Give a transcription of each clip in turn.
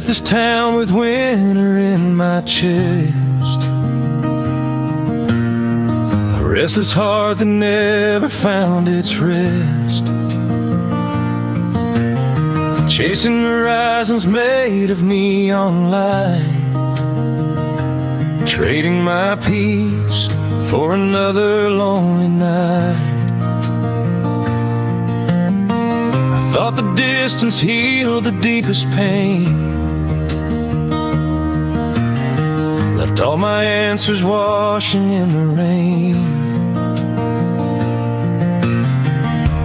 left this town with winter in my chest, a restless heart that never found its rest, chasing horizons made of neon light, trading my peace for another lonely night. I thought the distance healed the deepest pain, left all my answers washing in the rain.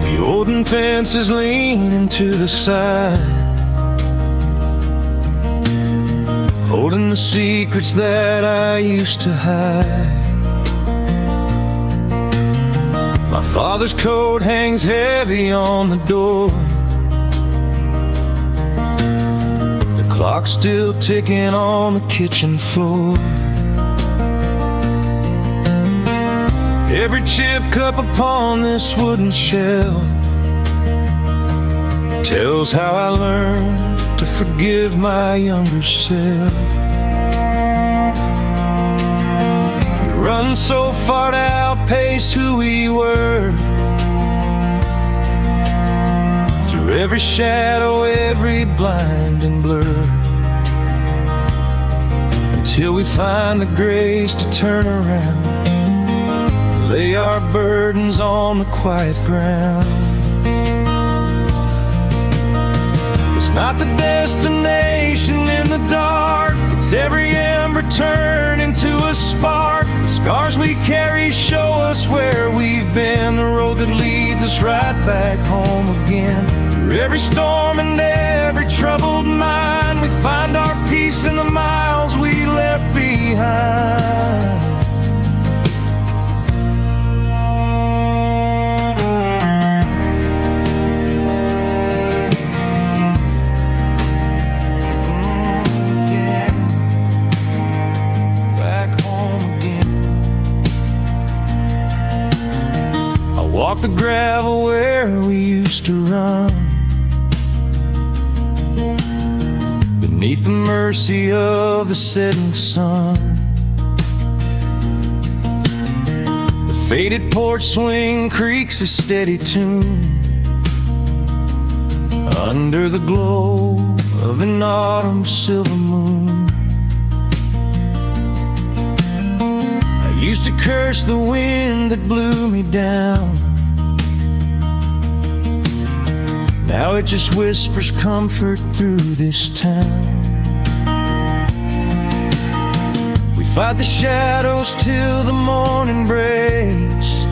The olden fences leaning to the side, holding the secrets that I used to hide. My father's coat hangs heavy on the door, the clock's still ticking on the kitchen floor. Every chip cup upon this wooden shelf tells how I learned to forgive my younger self. We run so far to outpace who we were, through every shadow, every blinding blur, until we find the grace to turn around, lay our burdens on the quiet ground. It's not the destination in the dark, it's every ember turning to a spark. The scars we carry show us where we've been, the road that leads us right back home again. Through every storm and every troubled mind, we find our peace in the miles we left behind. Walk the gravel where we used to run, beneath the mercy of the setting sun. The faded porch swing creaks a steady tune, under the glow of an autumn silver moon. I used to curse the wind that blew me down, now it just whispers comfort through this town. We fight the shadows till the morning breaks,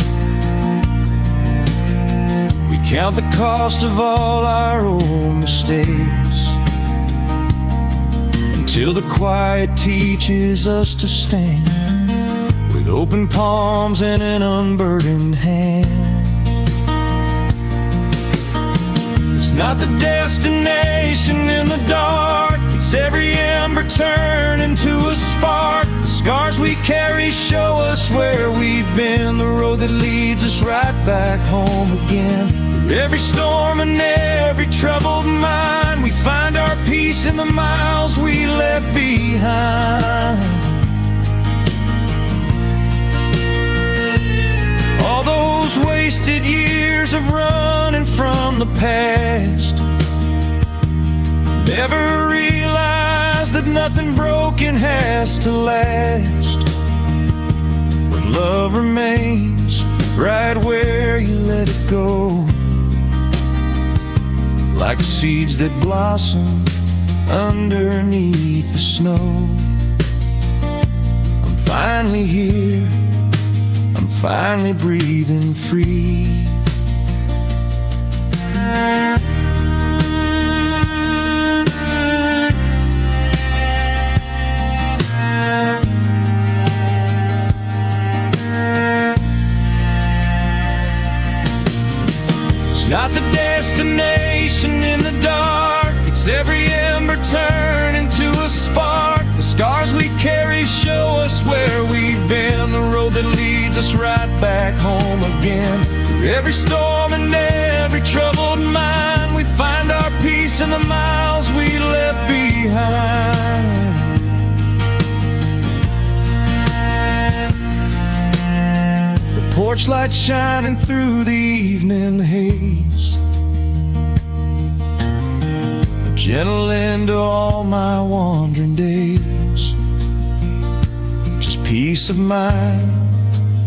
we count the cost of all our old mistakes, until the quiet teaches us to stand with open palms and an unburdened hand. It's not the destination in the dark, it's every ember turning to a spark. The scars we carry show us where we've been, the road that leads us right back home again. Through every storm and every troubled mind, we find our peace in the miles we left behind. All those wasted years of running from the past, never realized that nothing broken has to last. When love remains right where you let it go, like seeds that blossom underneath the snow. I'm finally here, I'm finally breathing free. It's not the destination in the dark, it's every ember turning to a spark. The scars we carry show us where we've been, the road that leads us right back home again. Through every storm and every troubled mind, we find our peace in the miles we left behind. behind. The porch light shining through the evening haze, a gentle end to all my wandering days. Just peace of mind,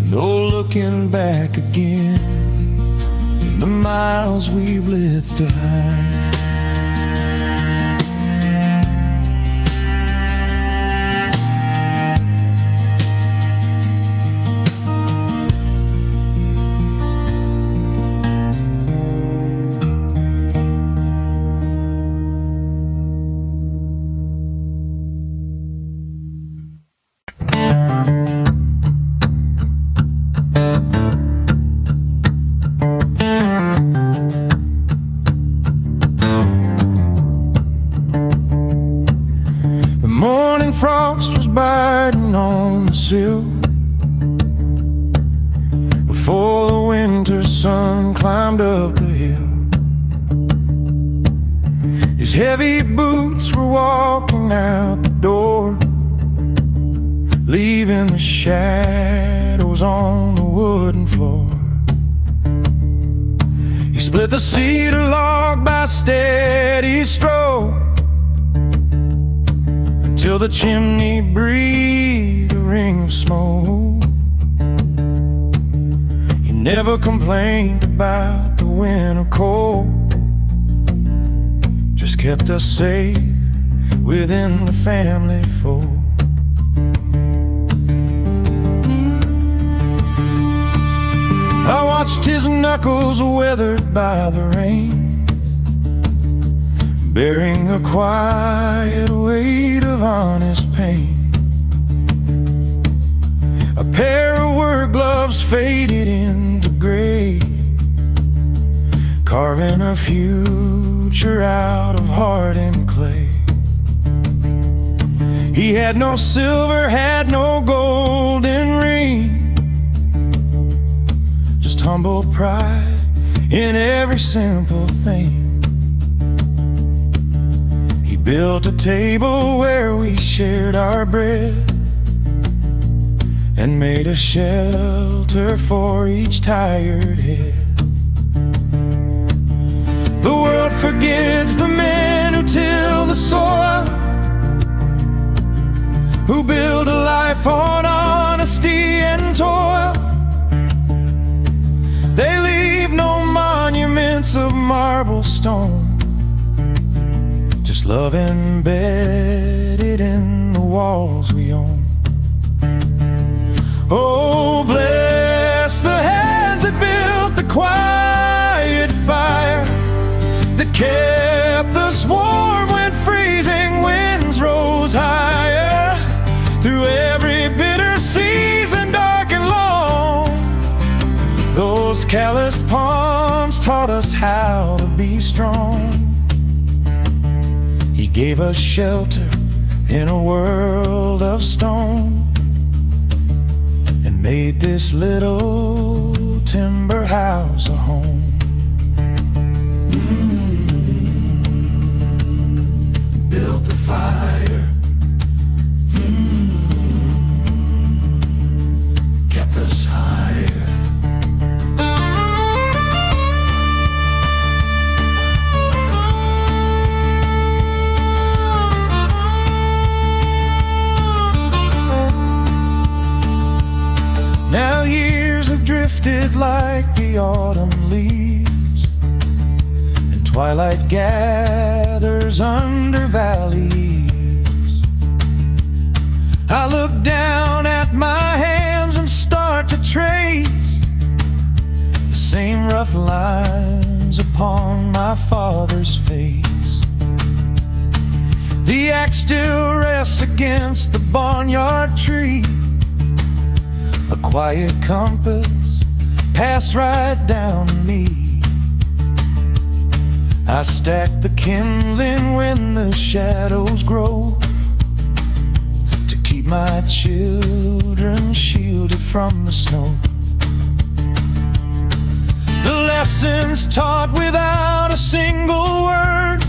no looking back again, in the miles we've left behind. Frost was biting on the sill before the winter sun climbed up the hill. His heavy boots were walking out the door, leaving the shadows on the wooden floor. He split the cedar log by steady stroke, till the chimney breathed a ring of smoke. He never complained about the winter cold, just kept us safe within the family fold. I watched his knuckles weathered by the rain, bearing a quiet weight of honest pain. A pair of work gloves faded into gray, carving a future out of hardened clay. He had no silver, had no golden ring, just humble pride in every simple thing. Built a table where we shared our bread, and made a shelter for each tired head. The world forgets the men who till the soil, who build a life on honesty and toil. They leave no monuments of marble stone, just love embedded in the walls we own. Oh, bless the hands that built the quiet fire, that kept us warm when freezing winds rose higher. Through every bitter season, dark and long, those calloused palms taught us how to be strong. He gave us shelter in a world of stone, and made this little timber house a home. Built the fire, kept us higher. Now years have drifted like the autumn leaves, and twilight gathers under valleys. I look down at my hands and start to trace the same rough lines upon my father's face. The axe still rests against the barnyard tree, a quiet compass passed right down to me. I stack the kindling when the shadows grow, to keep my children shielded from the snow. The lessons taught without a single word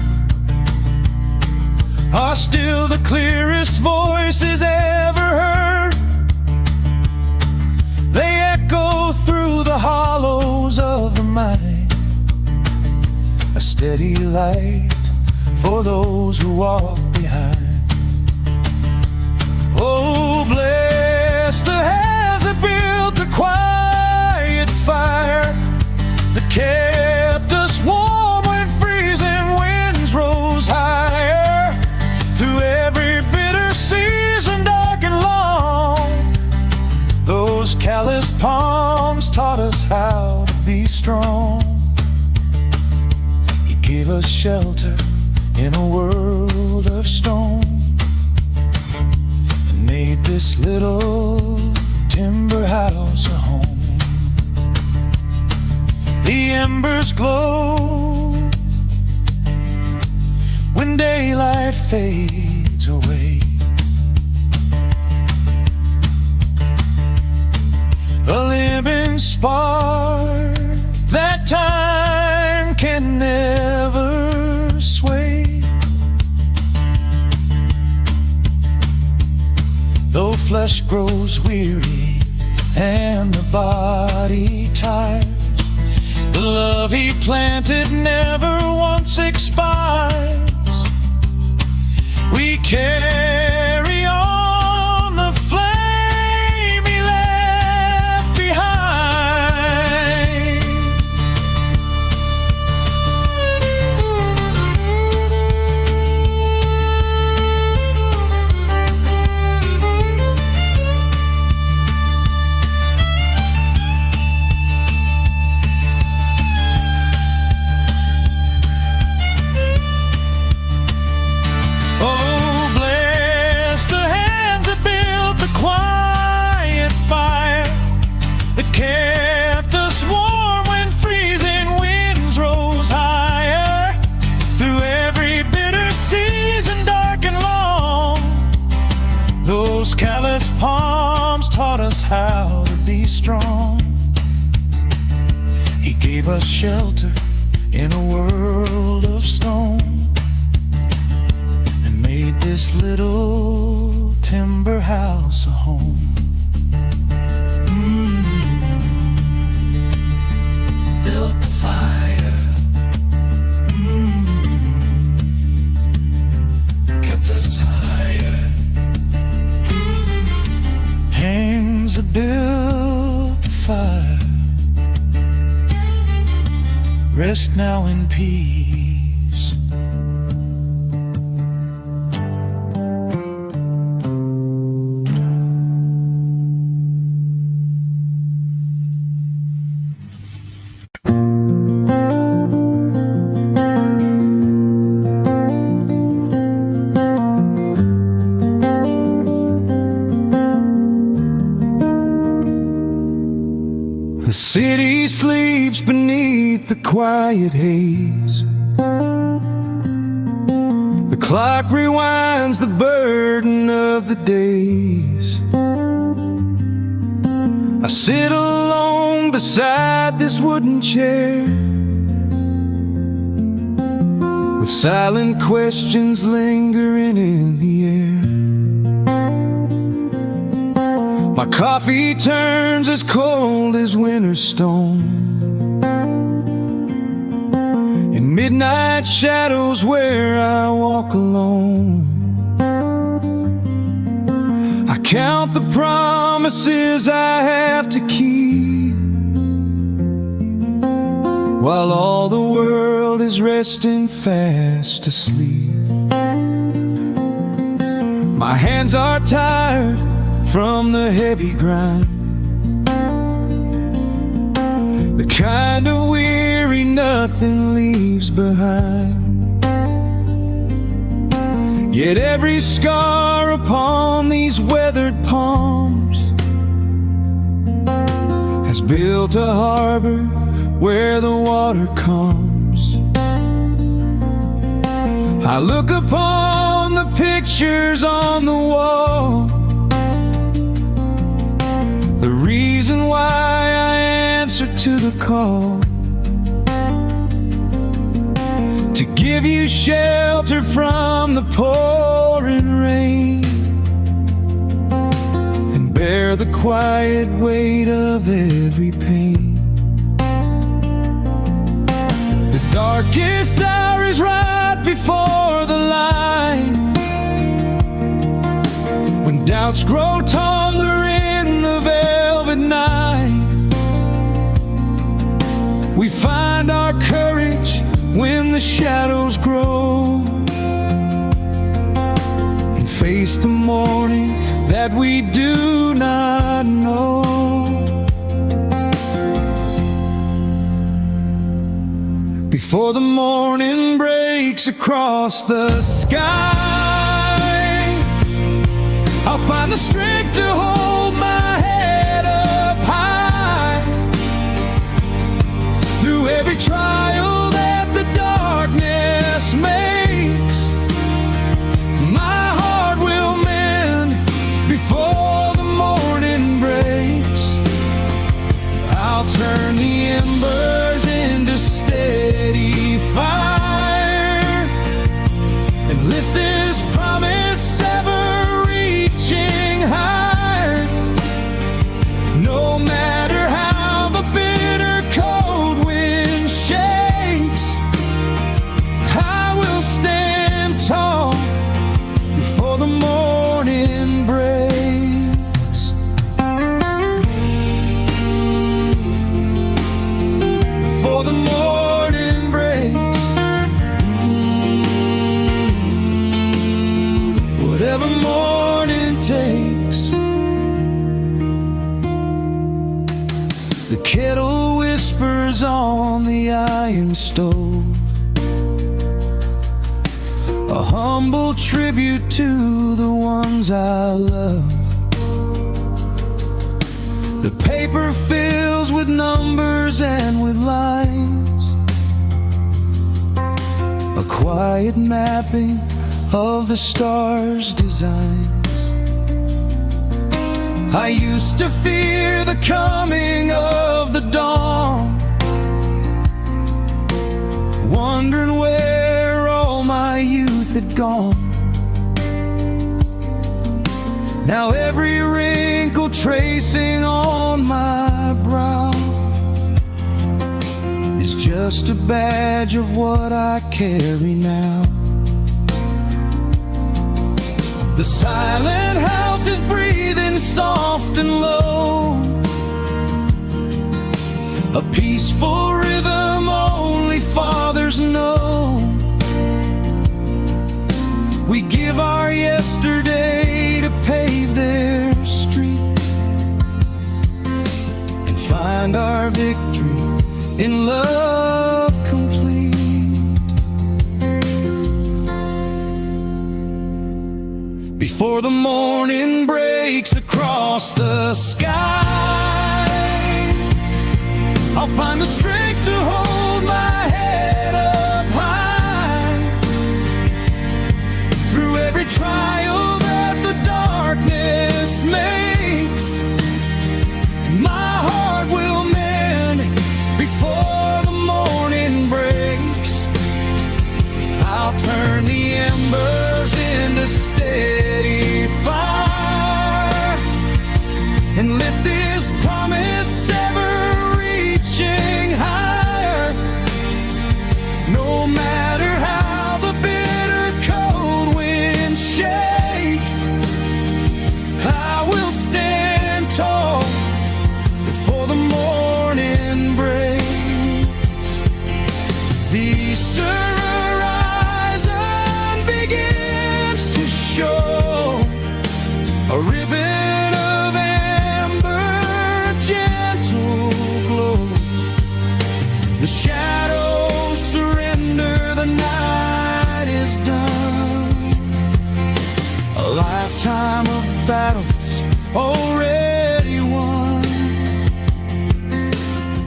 are still the clearest voices ever heard. They echo through the hollows of the mind, a steady light for those who walk behind. Oh, bless the hands that built the quiet fire that kept us warm when freezing winds rose higher. Through every bitter season, dark and long, those calloused palms taught us how to be strong. He gave us shelter in a world of stone, and made this little timber house a home. The embers glow when daylight fades away. A living spark that time can never sway. Though flesh grows weary and the body tires, the love he planted never once expires. We carry on the flame he left behind. Callous palms taught us how to be strong. He gave us shelter in a world of stone, and made this little timber house a home. Built the fire, kept us higher. Hands that built the fire, rest now in peace. The city sleeps beneath the quiet haze. The clock rewinds the burden of the days. I sit alone beside this wooden chair, with silent questions lingering in the air. My coffee turns as cold as winter stone. In midnight shadows where I walk alone, I count the promises I have to keep, while all the world is resting fast asleep. My hands are tired from the heavy grind, the kind of weary nothing leaves behind. Yet every scar upon these weathered palms has built a harbor where the water comes. I look upon the pictures on the wall, the reason why I answer to the call, to give give you shelter from the pouring rain, and bear the quiet weight of every pain. The darkest hour is right before the light, when doubts grow taller in the velvet night. We find our courage when the shadows grow, and face the morning that we do not know. Before the morning breaks across the sky, I'll find the strength to hold my head up high. Through every trial that the darkness makes, my heart will mend before the morning breaks. I'll turn the embers into steady fire, and lift this promise ever reaching higher. No matter how the bitter cold wind shakes, I will stand tall before the morning breaks. Before the morning breaks, whatever morning takes. The kettle whispers on the iron stove, a humble tribute to the ones I love. The paper fills with numbers and with lines, a quiet mapping of the stars' designs. I used to fear the coming of the dawn, wondering where all my youth had gone. Now every wrinkle tracing on my brow is just a badge of what I carry now. The silent house is breathing soft and low, a peaceful rhythm only fathers know. We give our yesterday to pave their street, and find our victory in love complete. Before the morning breaks across the sky, I'll find the strength to hold my head up high. Through every trial that the darkness makes, my heart will mend before the morning breaks. I'll turn the embers into steady fire, and lift this promise ever reaching higher. No matter how the bitter cold wind shakes, I will stand tall before the morning breaks. The Easter horizon begins to show a ribbon of amber, gentle glow. The shadows surrender, the night is done. A lifetime of battles already won.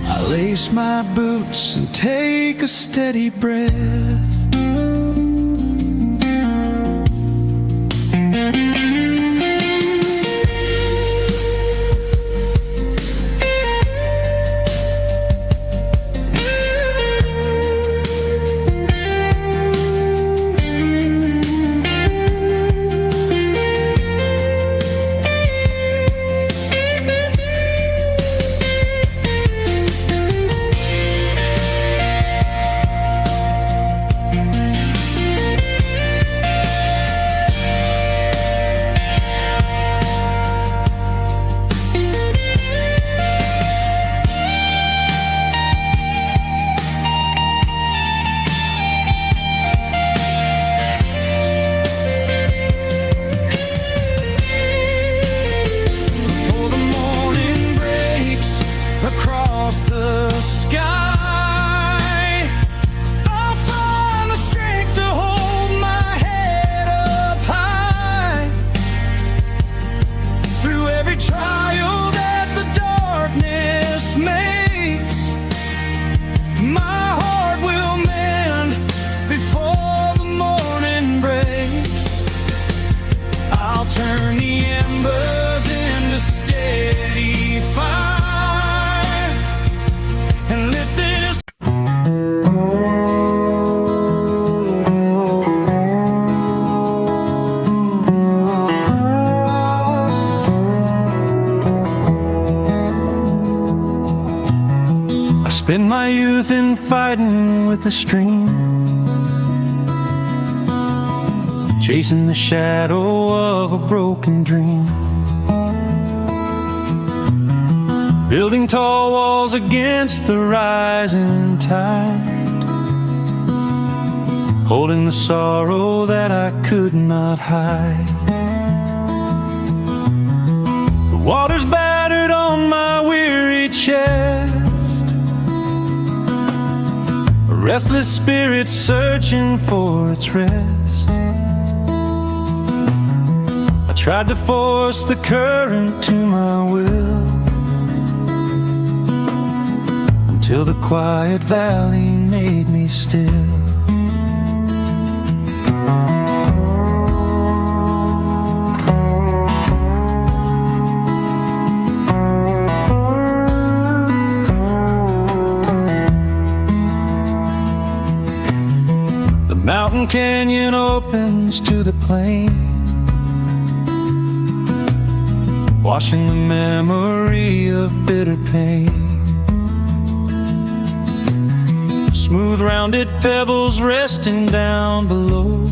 I lace my boots and take a steady breath. Spend my youth in fighting with the stream, chasing the shadow of a broken dream, building tall walls against the rising tide, holding the sorrow that I could not hide. The water's battered on my weary chest, a restless spirit searching for its rest. I tried to force the current to my will, until the quiet valley made me still. The mountain canyon opens to the plain, washing the memory of bitter pain. Smooth rounded pebbles resting down below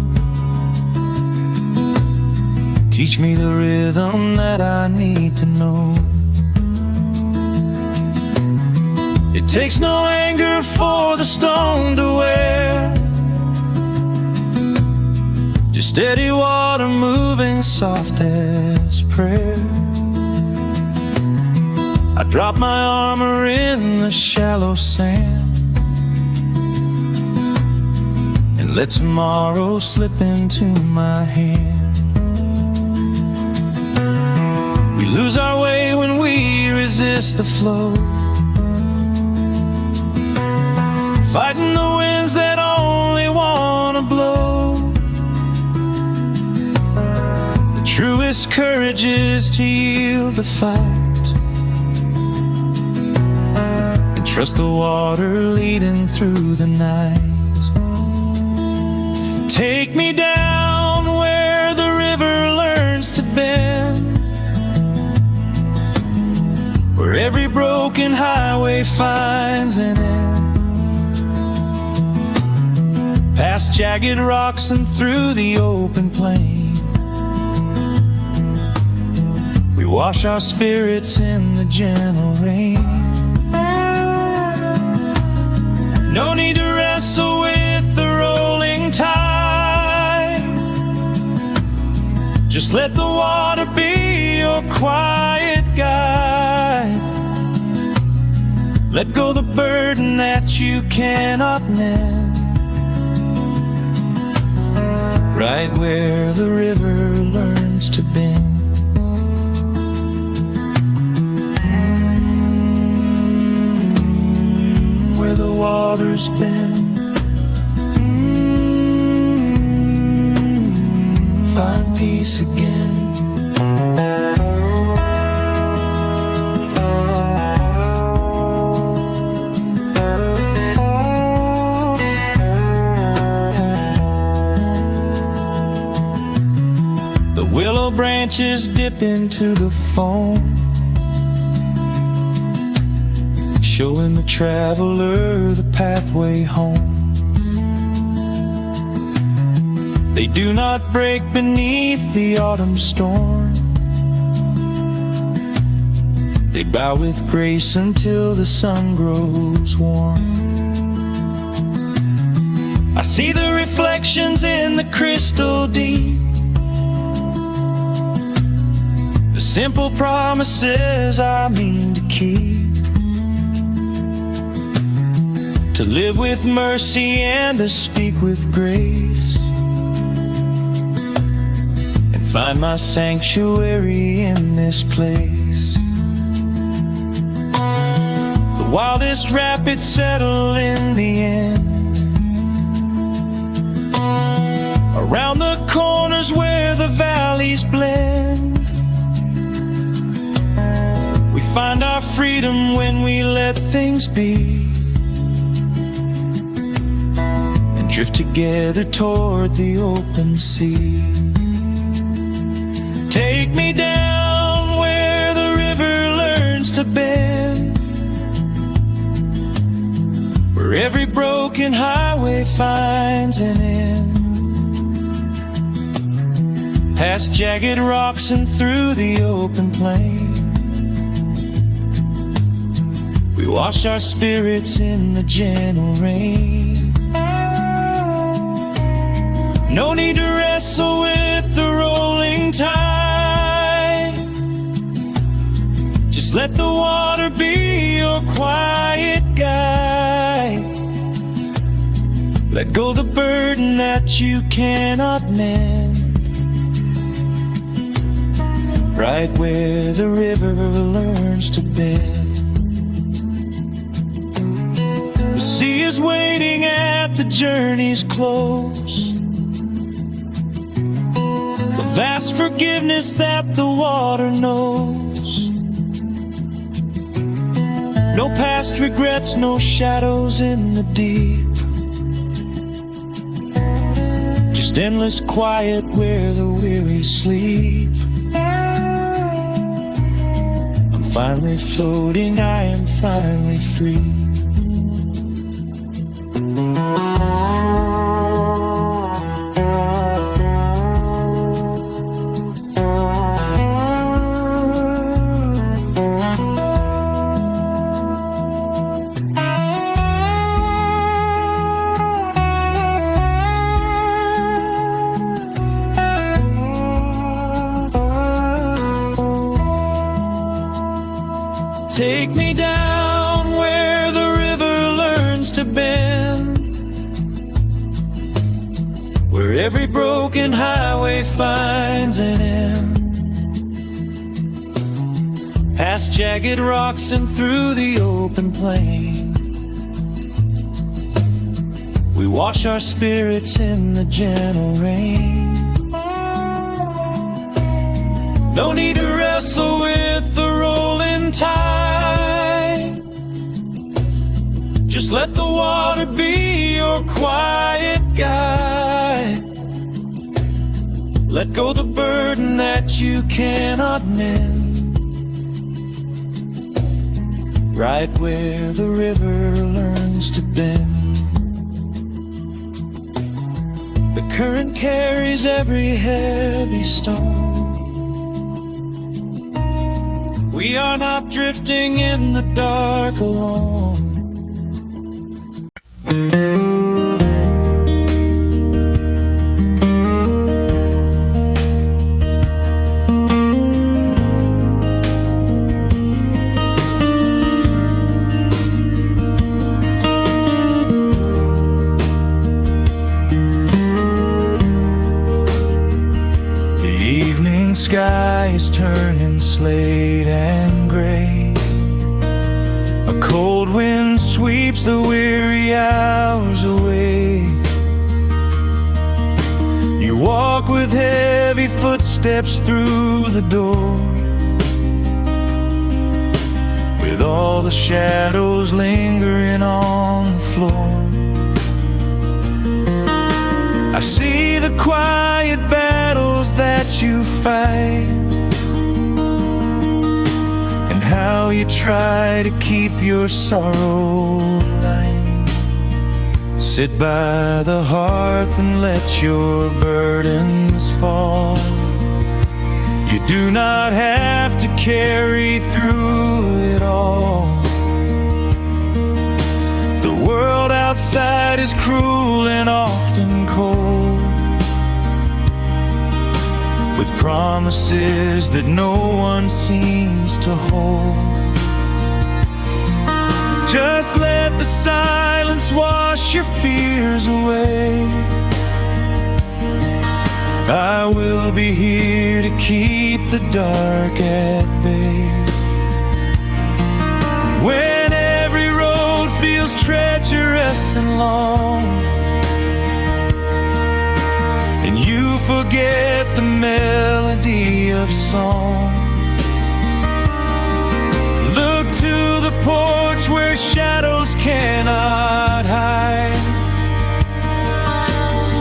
teach me the rhythm that I need to know. It takes no anger for the stone to wear, just steady water moving soft as prayer. I drop my armor in the shallow sand and let tomorrow slip into my hand. We lose our way when we resist the flow, fighting the winds that only wanna blow. The truest courage is to yield the fight and trust the water leading through the night. Take me down where the river learns to bend, where every broken highway finds an end. Past jagged rocks and through the open plain, we wash our spirits in the gentle rain. No need to wrestle with the rolling tide, just let the water be your quiet guide. Let go the burden that you cannot mend, right where the river learns to bend. Where the water's been, find peace again. The willow branches dip into the foam, showing the traveler the pathway home. They do not break beneath the autumn storm, they bow with grace until the sun grows warm. I see the reflections in the crystal deep, the simple promises I mean to keep, to live with mercy and to speak with grace, and find my sanctuary in this place. The wildest rapids settle in the end, around the corners where the valleys blend. We find our freedom when we let things be, drift together toward the open sea. Take me down where the river learns to bend, broken highway finds an end, past jagged rocks and through the open plain, we wash our spirits in the gentle rain. No need to wrestle with the rolling tide, just let the water be your quiet guide. Let go the burden that you cannot mend, right where the river learns to bend. The sea is waiting at the journey's close, the vast forgiveness that the water knows. No past regrets, no shadows in the deep, just endless quiet where the weary sleep. I'm finally floating, I am finally free. Take me down where the river learns to bend, where every broken highway finds an end, past jagged rocks and through the open plain, we wash our spirits in the gentle rain. No need to wrestle with the rolling tide, just let the water be your quiet guide. Let go the burden that you cannot mend, right where the river learns to bend. The current carries every heavy stone, we are not drifting in the dark alone. The evening sky is turning slate and gray, a cold wind sweeps the weary hours away. You walk with heavy footsteps through the door, with all the shadows lingering on the floor. I see the quiet battles that you fight, how you try to keep your sorrow light. Sit by the hearth and let your burdens fall. You do not have to carry through it all. The world outside is cruel and often cold, with promises that no one seems to hold. Just let the silence wash your fears away. I will be here to keep the dark at bay. When every road feels treacherous and long, and you forget the melody of song, look to the porch where shadows cannot hide.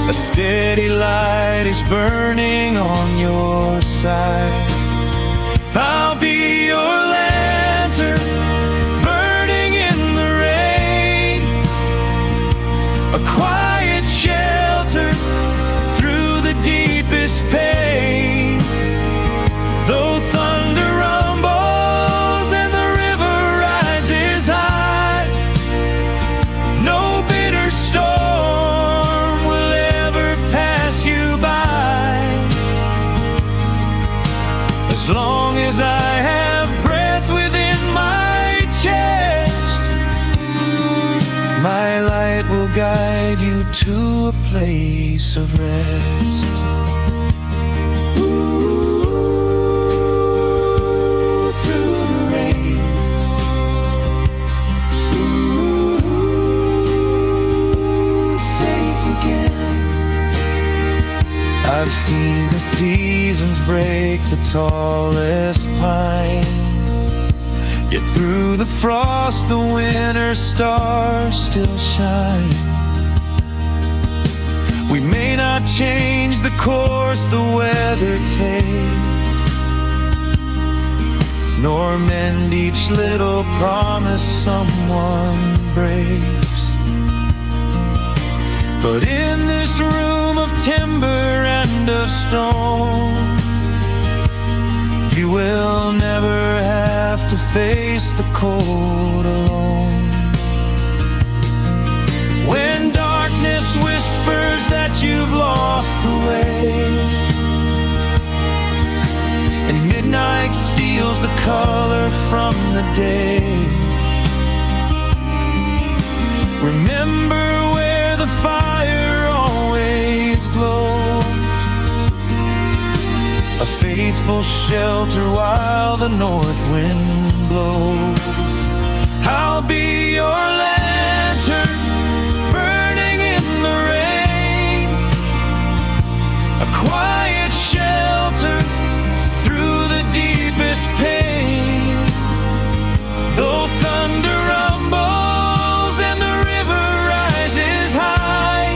A steady light is burning on your side. I'll be your lantern, burning in the rain. As long as I have breath within my chest, my light will guide you to a place of rest. Ooh, through the rain. Ooh, safe again. I've seen the seasons break the tallest pine, yet through the frost the winter stars still shine. We may not change the course the weather takes, nor mend each little promise someone breaks, but in this room of timber and of stone, you will never have to face the cold alone. When darkness whispers that you've lost the way, and midnight steals the color from the day, remember where the fire always glows, a faithful shelter while the north wind blows. I'll be your lantern, burning in the rain, a quiet shelter through the deepest pain. Though thunder rumbles and the river rises high,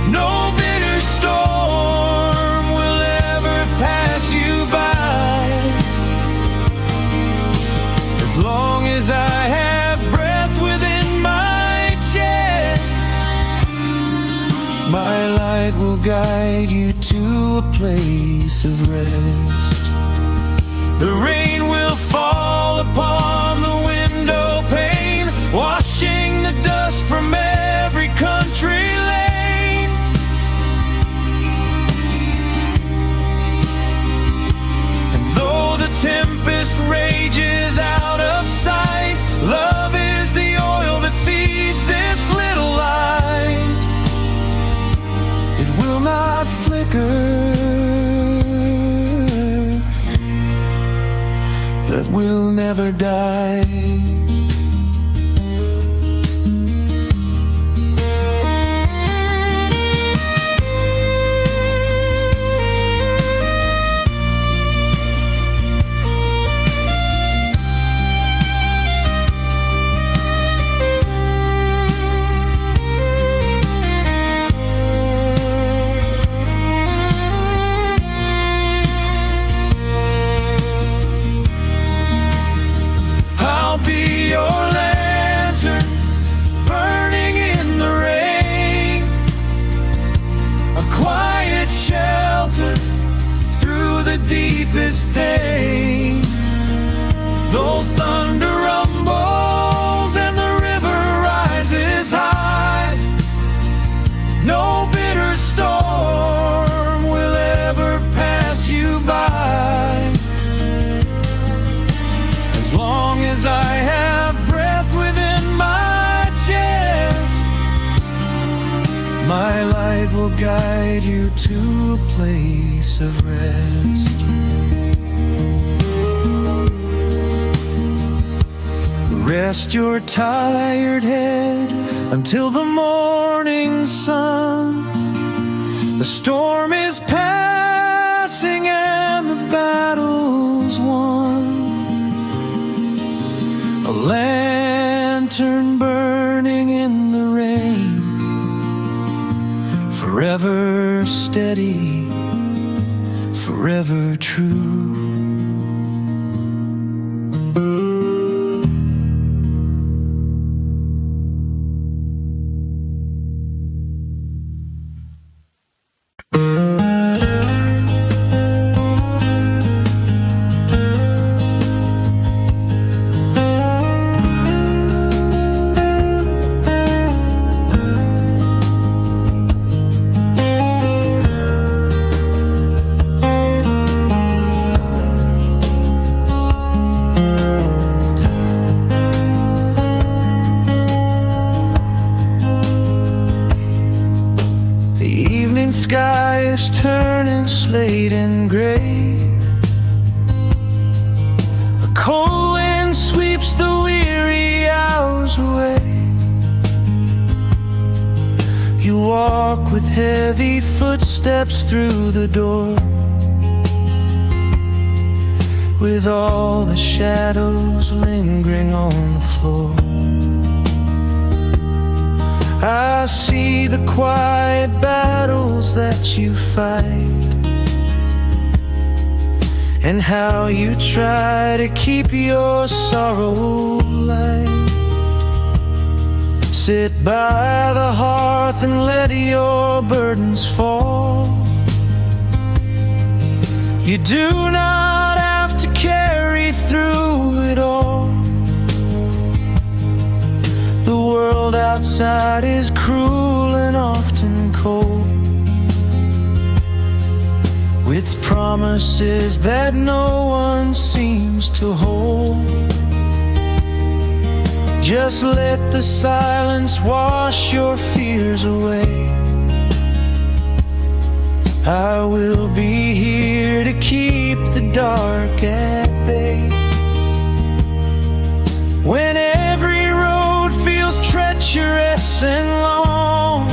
no bitter storm will ever pass you by. As long as I have breath within my chest, my light will guide you to a place of rest. The rain will fall upon the window pane, washing the dust from every country lane. And though the tempest rages out of sight, love is the oil that feeds this little light. It will not flicker, that will never die. Deepest pain, though thunder rumbles and the river rises high, no bitter storm will ever pass you by. As long as I have breath within my chest, my light will guide you to a place of rest. Rest your tired head until the morning sun. The storm is passing and the battle's won. A lantern burning in the rain, forever steady, forever true. is turning slate and gray. A cold wind sweeps the weary hours away. You walk with heavy footsteps through the door, with all the shadows lingering on the floor. I see the quiet battles that you fight, and how you try to keep your sorrow light. Sit by the hearth and let your burdens fall. You do not have to carry through it all. The world outside is cruel and often cold, with promises that no one seems to hold. Just let the silence wash your fears away. I will be here to keep the dark at bay. When every road feels treacherous and long,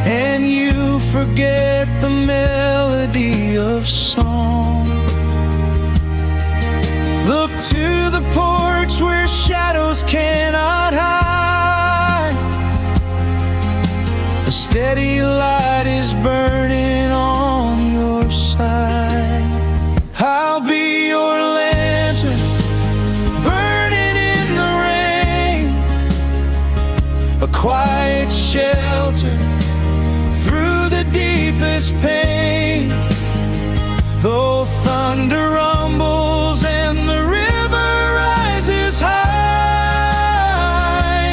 and you forget the melody of song, look to the porch where shadows cannot hide. A steady light is burning on your side. I'll be your lantern, burning in the rain, a quiet shelter through the deepest pain. Though thunder rumbles and the river rises high,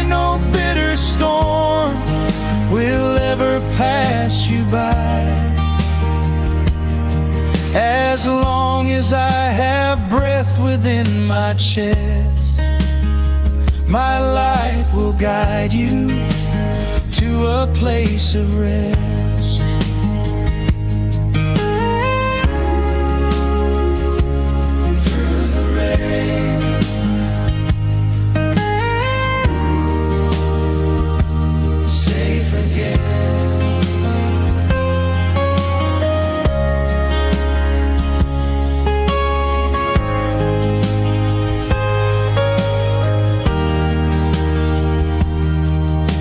no bitter storm will ever pass you by. As long as I have breath within my chest, my light will guide you to a place of rest.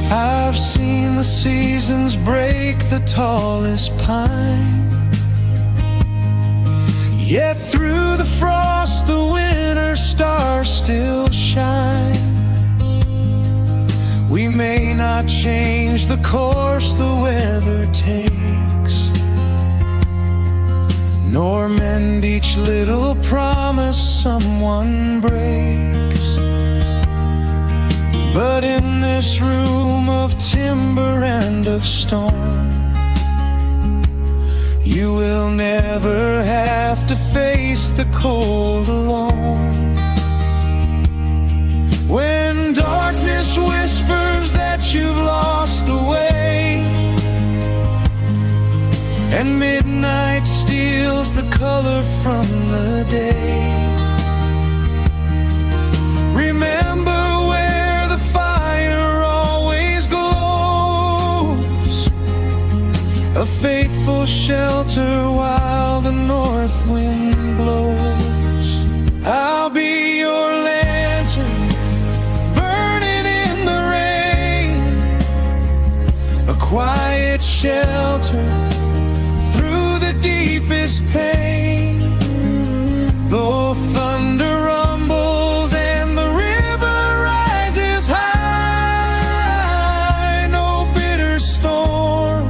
I've seen the seasons break the tallest pine, yet through the frost the winter stars still shine. We may not change the course the weather takes, nor mend each little promise someone breaks, but in this room of timber and of stone, you will never have to face the cold alone. When darkness whispers that you've lost the way, and midnight steals the color from the day, remember where the fire always glows, a faithful shelter while the north wind blows. I'll be your lantern, burning in the rain, a quiet shelter through the deepest pain. Though thunder rumbles and the river rises high, no bitter storm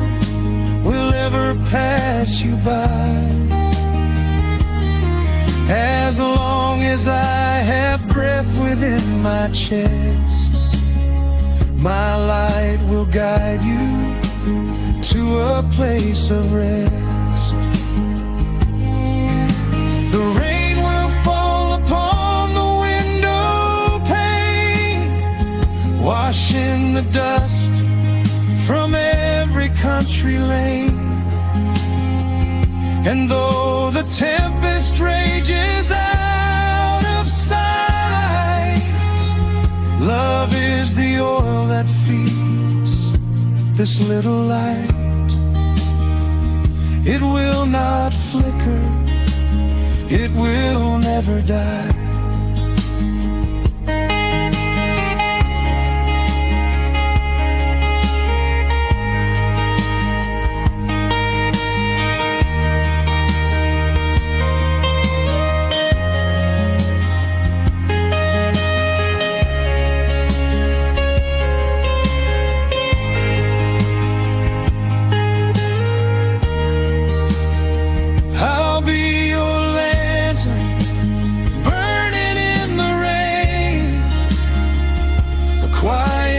will ever pass you by. As long as I have breath within my chest, my light will guide you to a place of rest. The rain will fall upon the window pane, washing the dust from every country country lane. And though the tempest rages out of sight, love is the oil that feeds this little light. It will not flicker, it will never die.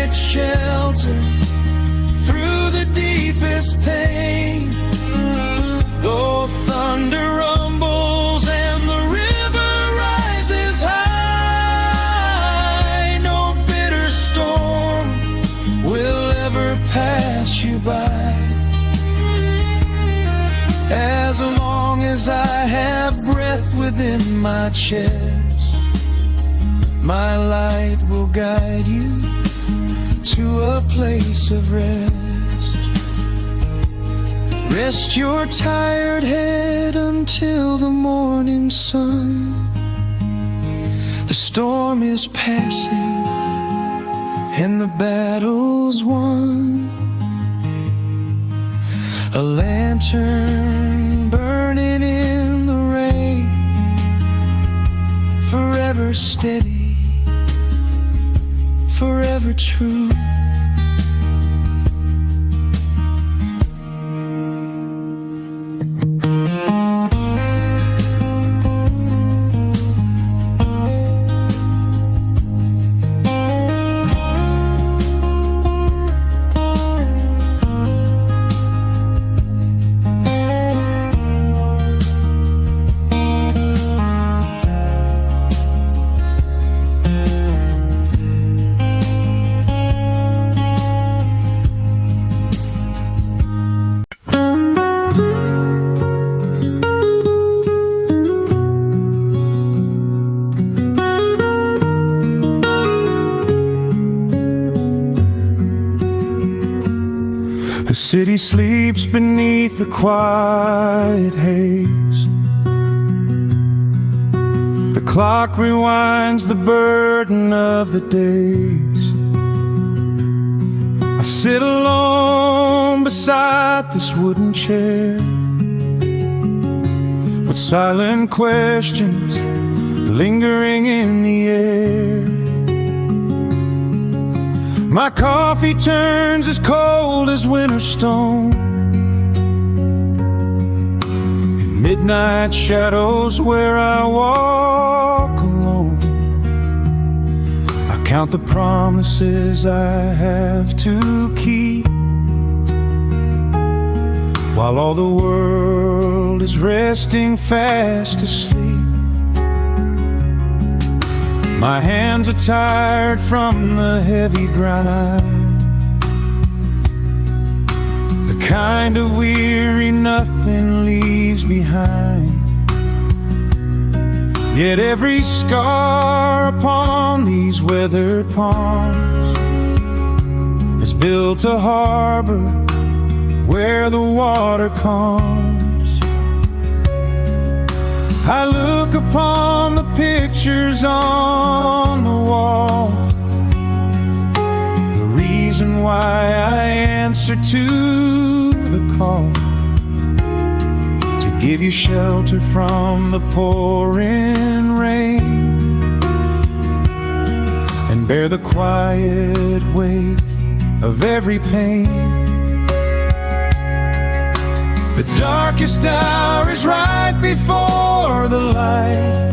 Shelter through the deepest pain. Though thunder rumbles and the river rises high, no bitter storm will ever pass you by. As long as I have breath within my chest, my light will guide you to a place of rest. Rest your tired head until the morning sun. The storm is passing and the battle's won. A lantern burning in the rain, forever steady, forever true. The city sleeps beneath the quiet haze. The clock rewinds the burden of the days. I sit alone beside this wooden chair, with silent questions lingering in the air. My coffee turns as cold as winter stone, in midnight shadows where I walk alone. I count the promises I have to keep, while all the world is resting fast asleep. My hands are tired from the heavy grind, the kind of weary nothing leaves behind. Yet every scar upon these weathered palms has built a harbor where the water calms. I look upon the pictures on the wall, the reason why I answer to the call, to give you shelter from the pouring rain, and bear the quiet weight of every pain. The darkest hour is right before the light,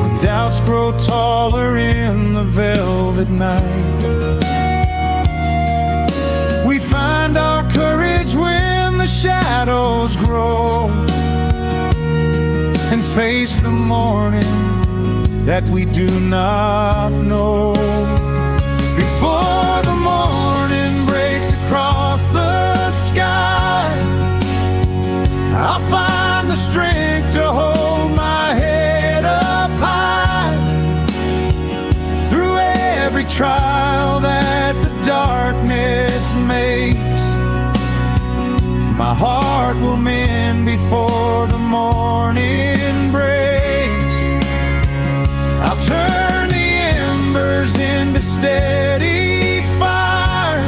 when doubts grow taller in the velvet night. We find our courage when the shadows grow, and face the morning that we do not know. Before the morning breaks across I'll find the strength to hold my head up high through every trial that the darkness makes. My heart will mend before the morning breaks. I'll turn the embers into steady fire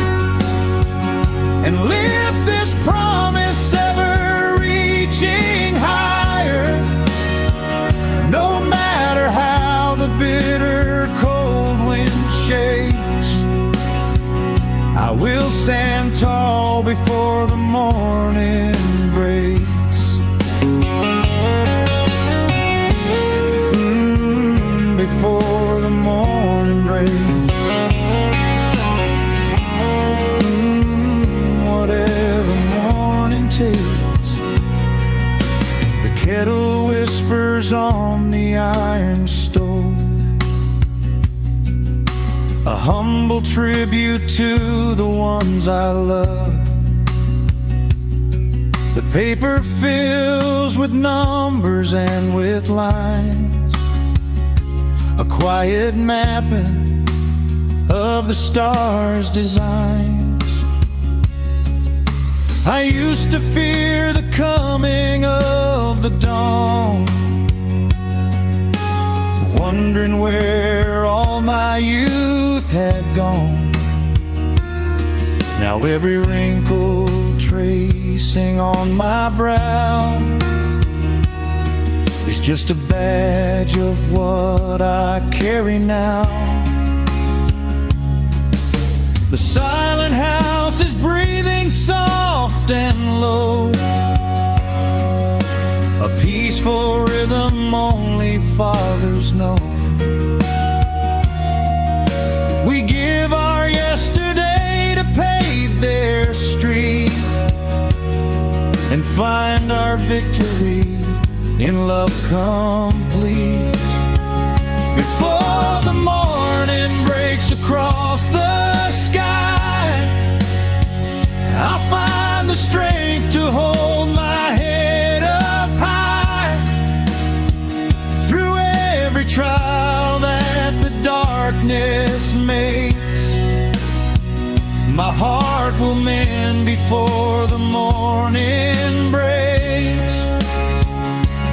and lift this promise ever reaching higher. No matter how the bitter cold wind shakes, I will stand tall before the morning breaks. Before the morning breaks. Whatever morning takes. The kettle whispers on the iron stove, a humble tribute to the ones I love. The paper fills with numbers and with lines, a quiet mapping of the stars' designs. I used to fear the coming of the dawn, wondering where all my youth had gone. Now every wrinkle tracing on my brow is just a badge of what I carry now. The silent house is breathing soft and low, a peaceful rhythm only fathers know. We give our yesterday to pave their street and find our victory in love complete. Before the morning breaks across the sky, I'll find the strength to hold my head up high through every trial that the darkness makes. My heart will mend before the morning breaks.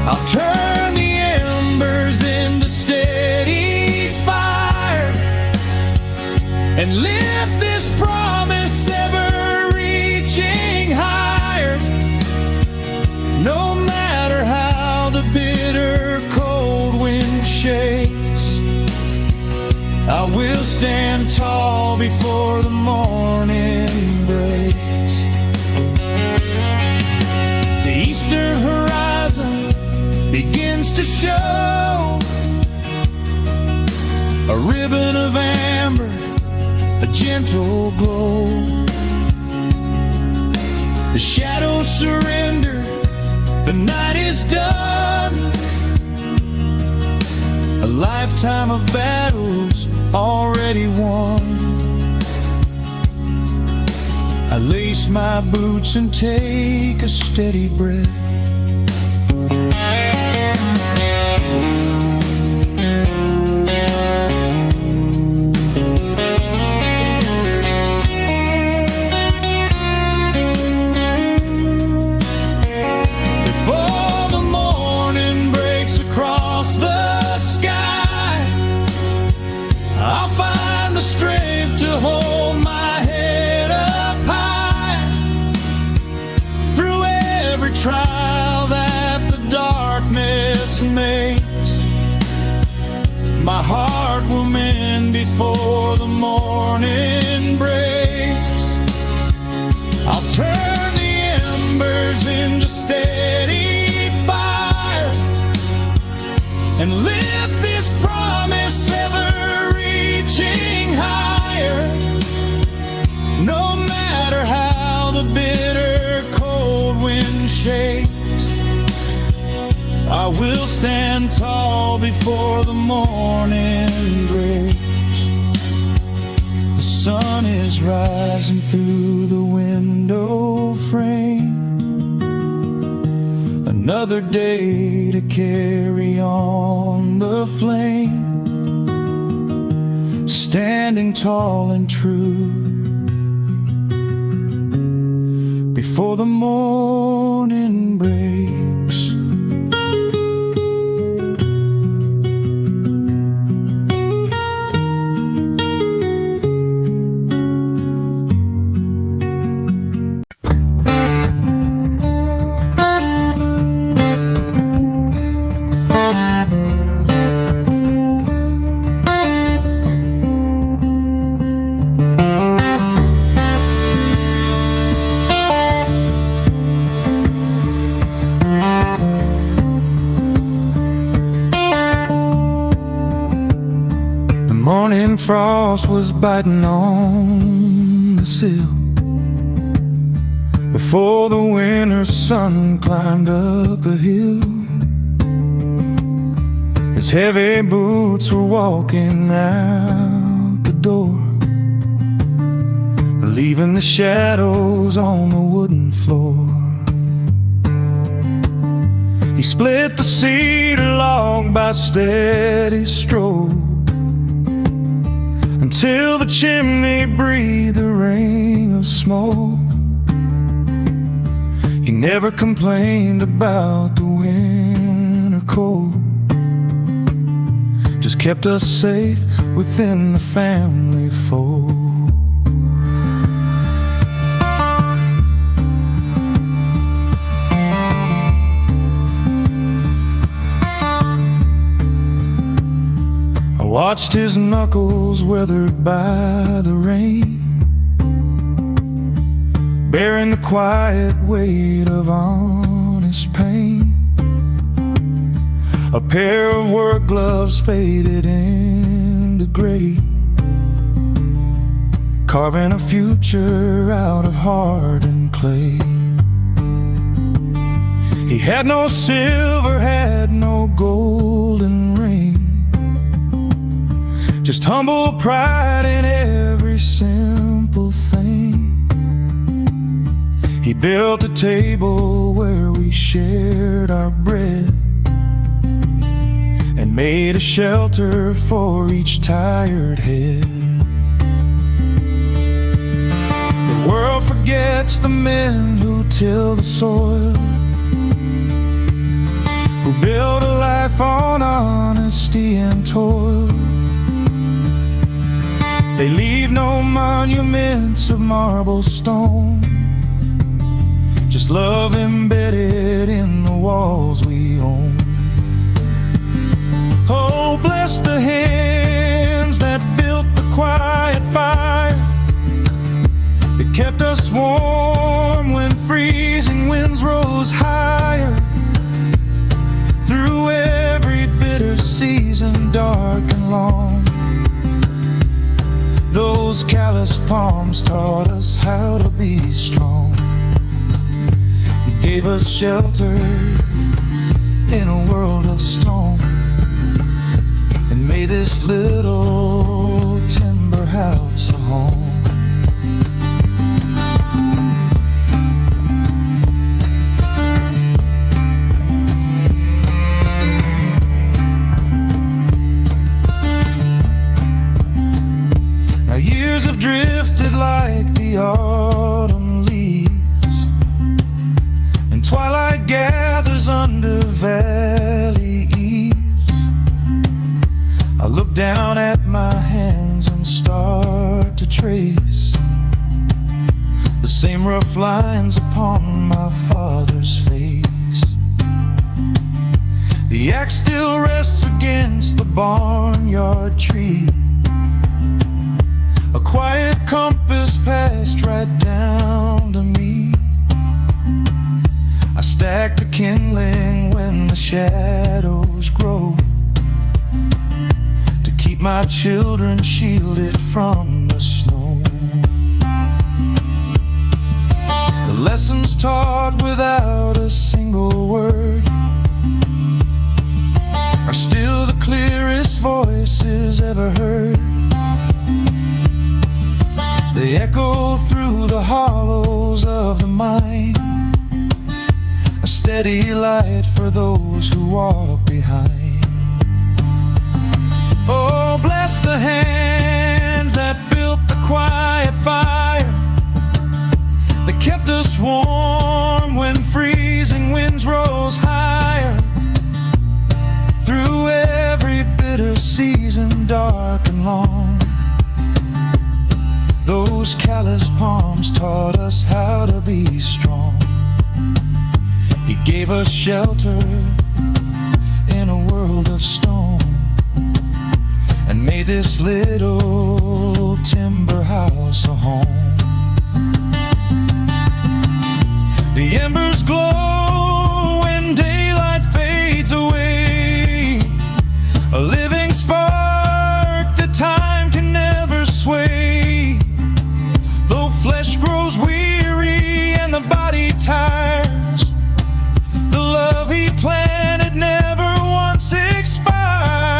I'll turn the embers into steady fire and lift this promise ever reaching higher. No matter how the bitter cold wind shakes, I will stand tall before the morning breaks. The eastern horizon begins to show a ribbon of amber, a gentle glow. The shadows surrender, the night is done. A lifetime of battles already won. I lace my boots and take a steady breath. Trial that the darkness makes, my heart will mend before the morning breaks. I'll turn the embers into steady fire and lift this promise ever reaching higher. No matter how the bitter cold wind shakes, I will stand tall before the morning breaks. The sun is rising through the window frame, Another day to carry on the flame, standing tall and true before the morning breaks. Morning frost was biting on the sill before the winter sun climbed up the hill. His heavy boots were walking out the door, leaving the shadows on the wooden floor. He split the cedar log by steady stroke until the chimney breathed a ring of smoke. He never complained about the winter cold, just kept us safe within the family fold. Watched his knuckles weathered by the rain, bearing the quiet weight of honest pain. A pair of work gloves faded into gray, carving a future out of hardened clay. He had no silver, had no golden ring, just humble pride in every simple thing. He built a table where we shared our bread, and made a shelter for each tired head. The world forgets the men who till the soil, who build a life on honesty and toil. They leave no monuments of marble stone, just love embedded in the walls we own. Oh, bless the hands that built the quiet fire, that kept us warm when freezing winds rose higher. Through every bitter season, dark and long, those callous palms taught us how to be strong. He gave us shelter in a world of stone, and made this little timber house a home. Years have drifted like the autumn leaves, and twilight gathers under valley eaves. I look down at my hands and start to trace the same rough lines upon my father's face. The axe still rests against the barnyard tree, a quiet compass passed right down to me. I stack the kindling when the shadows grow, to keep my children shielded from the snow. The lessons taught without a single word are still the clearest voices ever heard. They echo through the hollows of the mind, a steady steady light for those who walk behind. Oh, bless the hands that built the quiet fire, that kept us warm when freezing winds rose higher. Through every bitter season, dark and long, those callous palms taught us how to be strong. He gave us shelter in a world of stone, and made this little timber house a home. The embers glow when daylight fades away, a living spark that time can never sway. Though flesh grows weary and the body tires, the love he planted never once expires.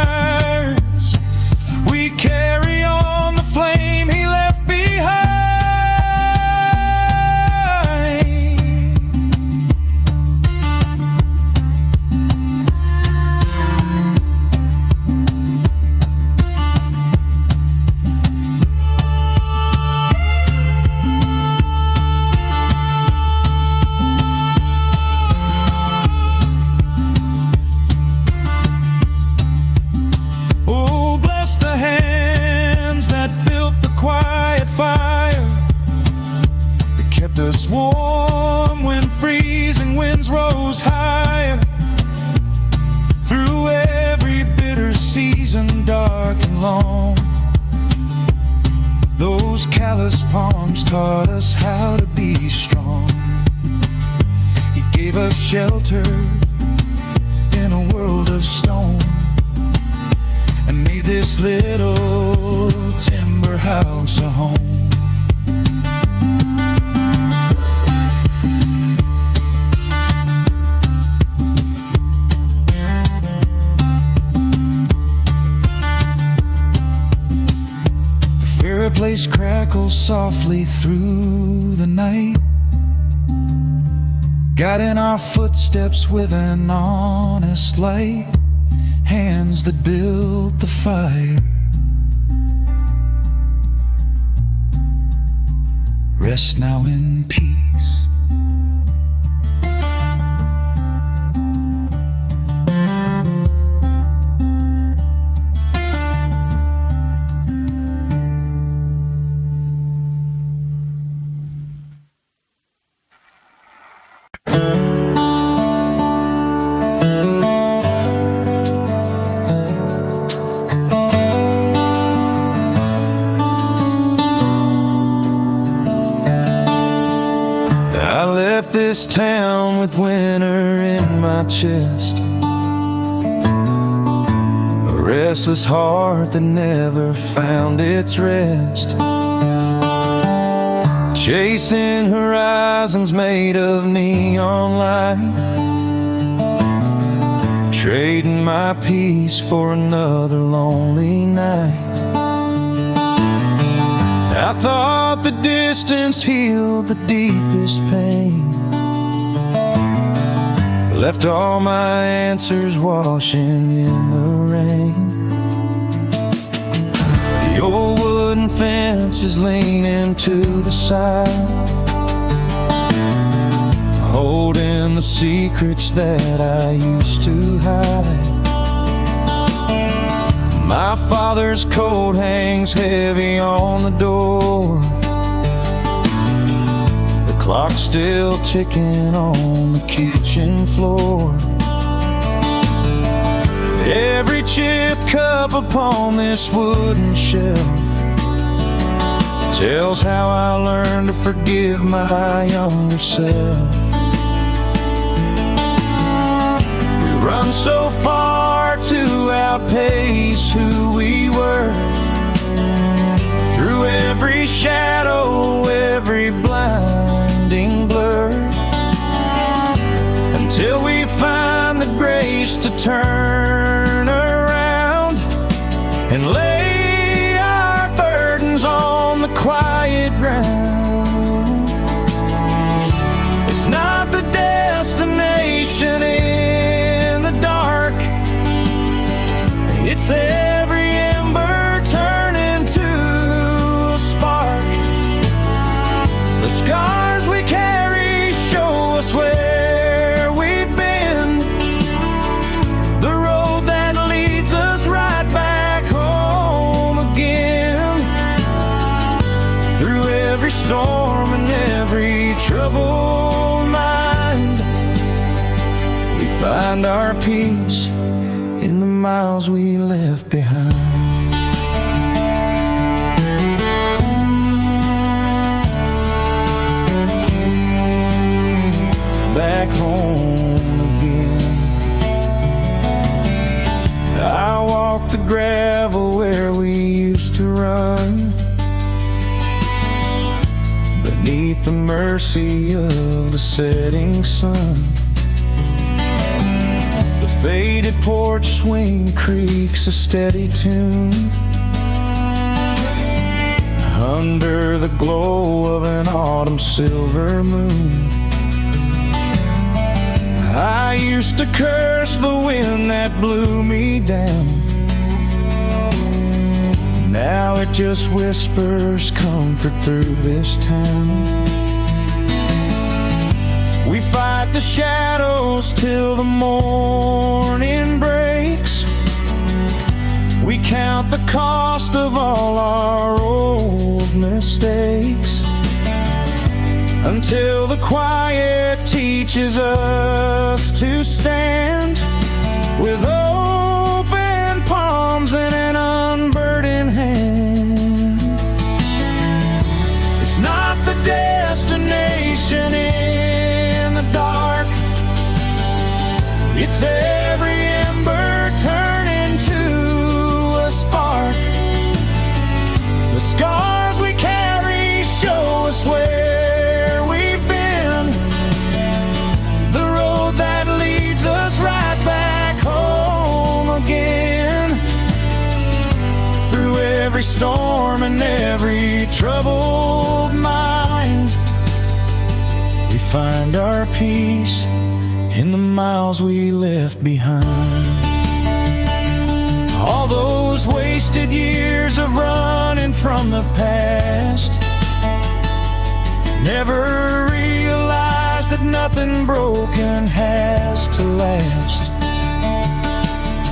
We carry on the flame he left behind. Fire that kept us warm when freezing winds rose higher. Through every bitter season, dark and long, those callous palms taught us how to be strong. He gave us shelter in a world of stone, and made this little timber house a home. The fireplace crackles softly through the night, guiding our footsteps with an honest light. Hands that built the fire rest now in peace. This town with winter in my chest, a restless heart that never found its rest, chasing horizons made of neon light, trading my peace for another lonely night. I thought the distance healed the deepest pain, left all my answers washing in the rain. The old wooden fence is leaning to the side, holding the secrets that I used to hide. My father's coat hangs heavy on the door, clock's still ticking on the kitchen floor. Every chipped cup upon this wooden shelf tells how I learned to forgive my younger self. We run so far to outpace who we were, through every shadow, every blinding blur, until we find the grace to turn around and lay our burdens on the quiet ground. It's not the destination find our peace in the miles we left behind. Back home again, I walk the gravel where we used to run, beneath the mercy of the setting sun. The faded porch swing creaks a steady tune under the glow of an autumn silver moon. I used to curse the wind that blew me down. Now it just whispers comfort through this town. We fight the shadows till the morning breaks. We count the cost of all our old mistakes, until the quiet teaches us to stand with open palms and an unburdened hand. It's not the destination in the dark, it's every ember turning to a spark. The scars we carry show us where right back home again. Through every storm and every troubled mind, we find our peace in the miles we left behind. All those wasted years of running from the past, never realized that nothing broken has to last.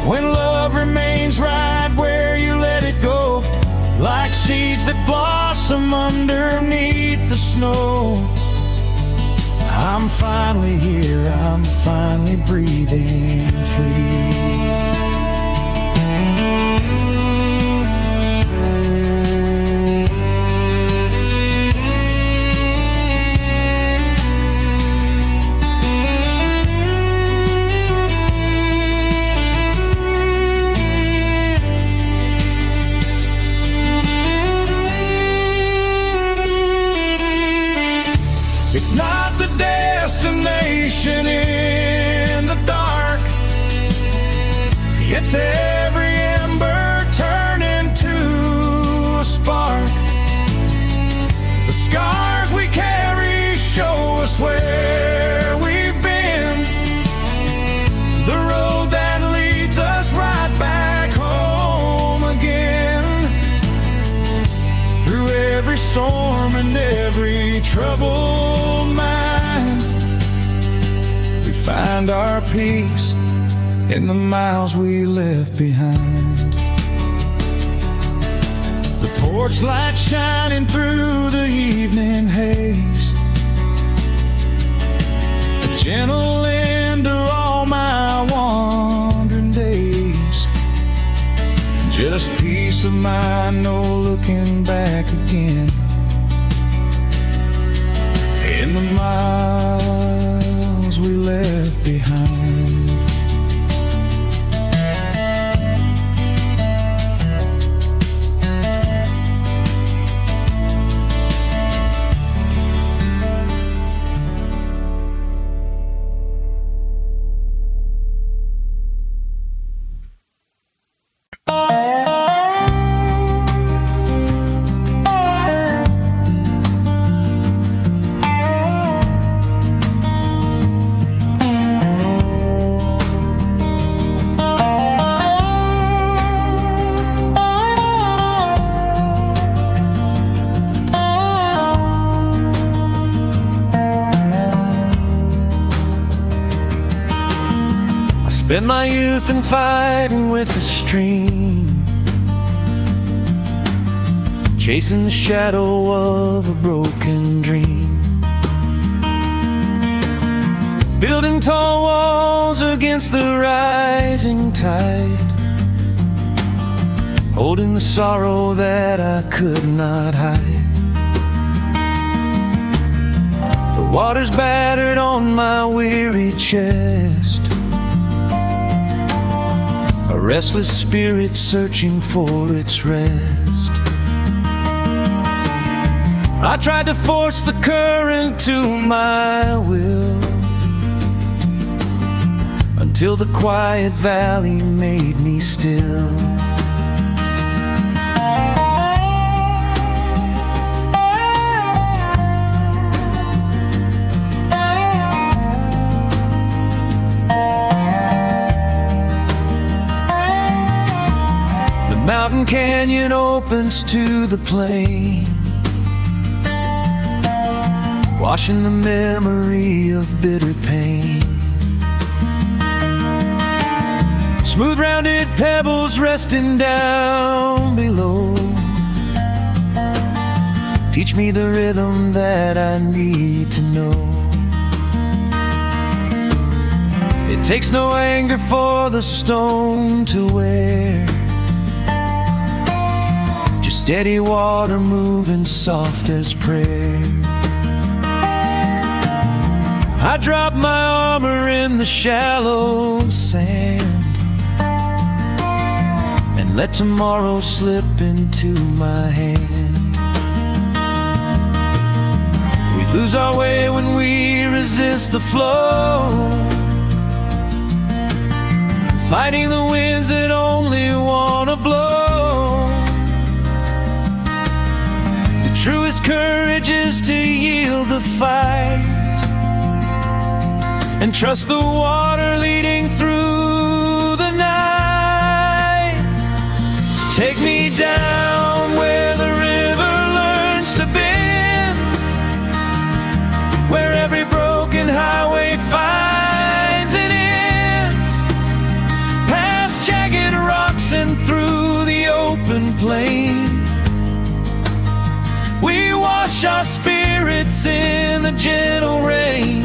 When love remains right where you let it go, like seeds that blossom underneath the snow. I'm finally here, I'm finally breathing free. It's not the destination in the dark, it's every ember turning to a spark. The scars we carry show us where we've been, the road that leads us right back home again. Through every storm and every troubled mind, we find our peace in the miles we left behind. The porch light shining through the evening haze, a gentle end to all my wandering days. Just peace of mind, no looking back again. In the miles we left behind. Spent my youth in fighting with the stream, chasing the shadow of a broken dream. building tall walls against the rising tide, holding the sorrow that I could not hide. The water's battered on my weary chest, a restless spirit searching for its rest. I tried to force the current to my will, until the quiet valley made me still. The mountain canyon opens to the plain, washing the memory of bitter pain. Smooth rounded pebbles resting down below teach me the rhythm that I need to know. It takes no anger for the stone to wear, just steady water moving soft as prayer. I drop my armor in the shallow sand and let tomorrow slip into my hand. We lose our way when we resist the flow, fighting the winds that only wanna blow. The truest courage is to yield the fight and trust the water leading through the night. Take me down where the river learns to bend, where every broken highway finds an end, past jagged rocks and through the open plain. We wash our spirits in the gentle rain.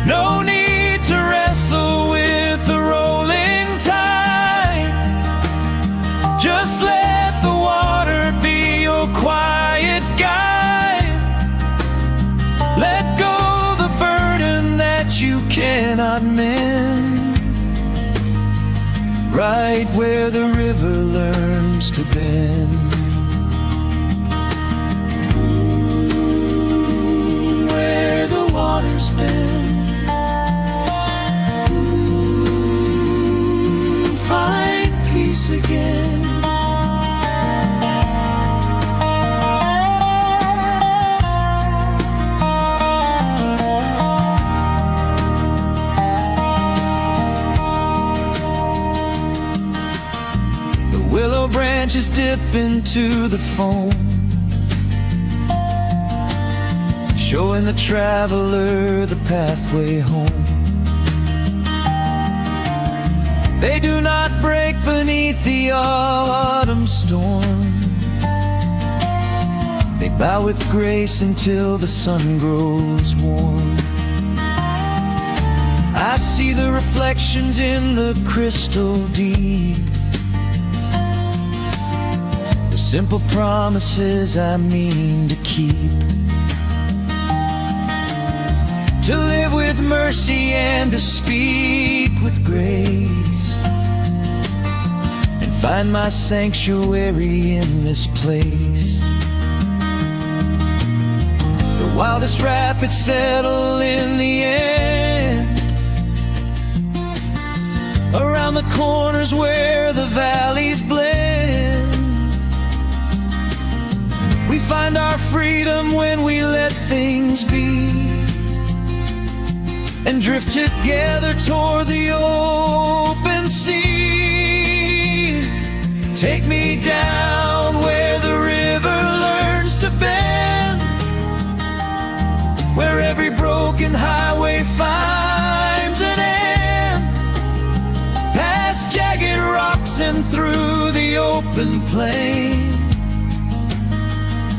No need to wrestle with the rolling tide, just let the water be your quiet guide. Let go the burden that you cannot mend, right where the river learns to bend. Where the water's been, find peace again. The willow branches dip into the foam, showing the traveler the pathway home. They do not break beneath the autumn storm. They bow with grace until the sun grows warm. I see the reflections in the crystal deep, the simple promises I mean to keep. To live with mercy and to speak with grace, and find my sanctuary in this place. The wildest rapids settle in the end, around the corners where the valleys blend. We find our freedom when we let things be, and drift together toward the open sea. Take me down where the river learns to bend, where every broken highway finds an end, past jagged rocks and through the open plain.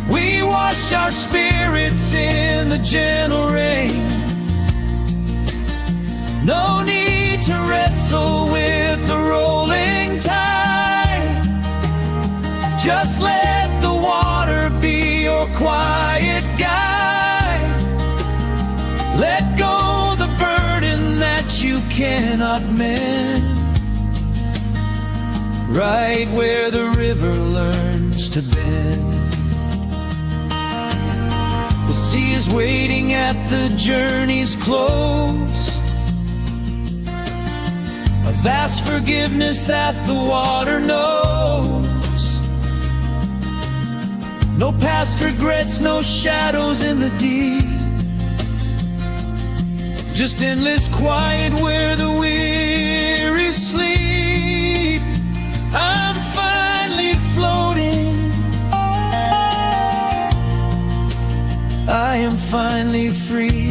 We wash our spirits in the gentle rain. No need to wrestle with the rolling tide. Just let the water be your quiet guide. Let go the burden that you cannot mend. Right where the river learns to bend. The sea is waiting at the journey's close. A vast forgiveness that the water knows. No past regrets, no shadows in the deep. Just endless quiet where the weary sleep. I'm finally floating. I am finally free.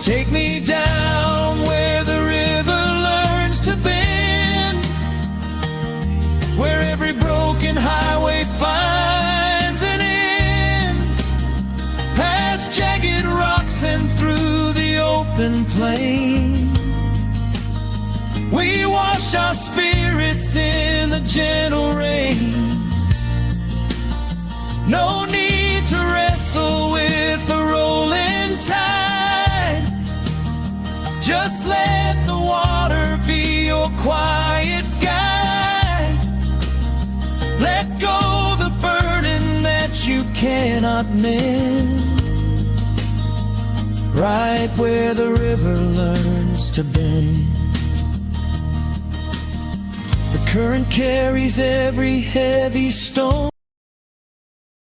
Take me down where the river learns to bend, where every broken highway finds an end, past jagged rocks and through the open plain. We wash our spirits in the gentle rain. No need to wrestle with the rolling tide. Just let the water be your quiet guide. Let go the burden that you cannot mend. Right where the river learns to bend. The current carries every heavy stone.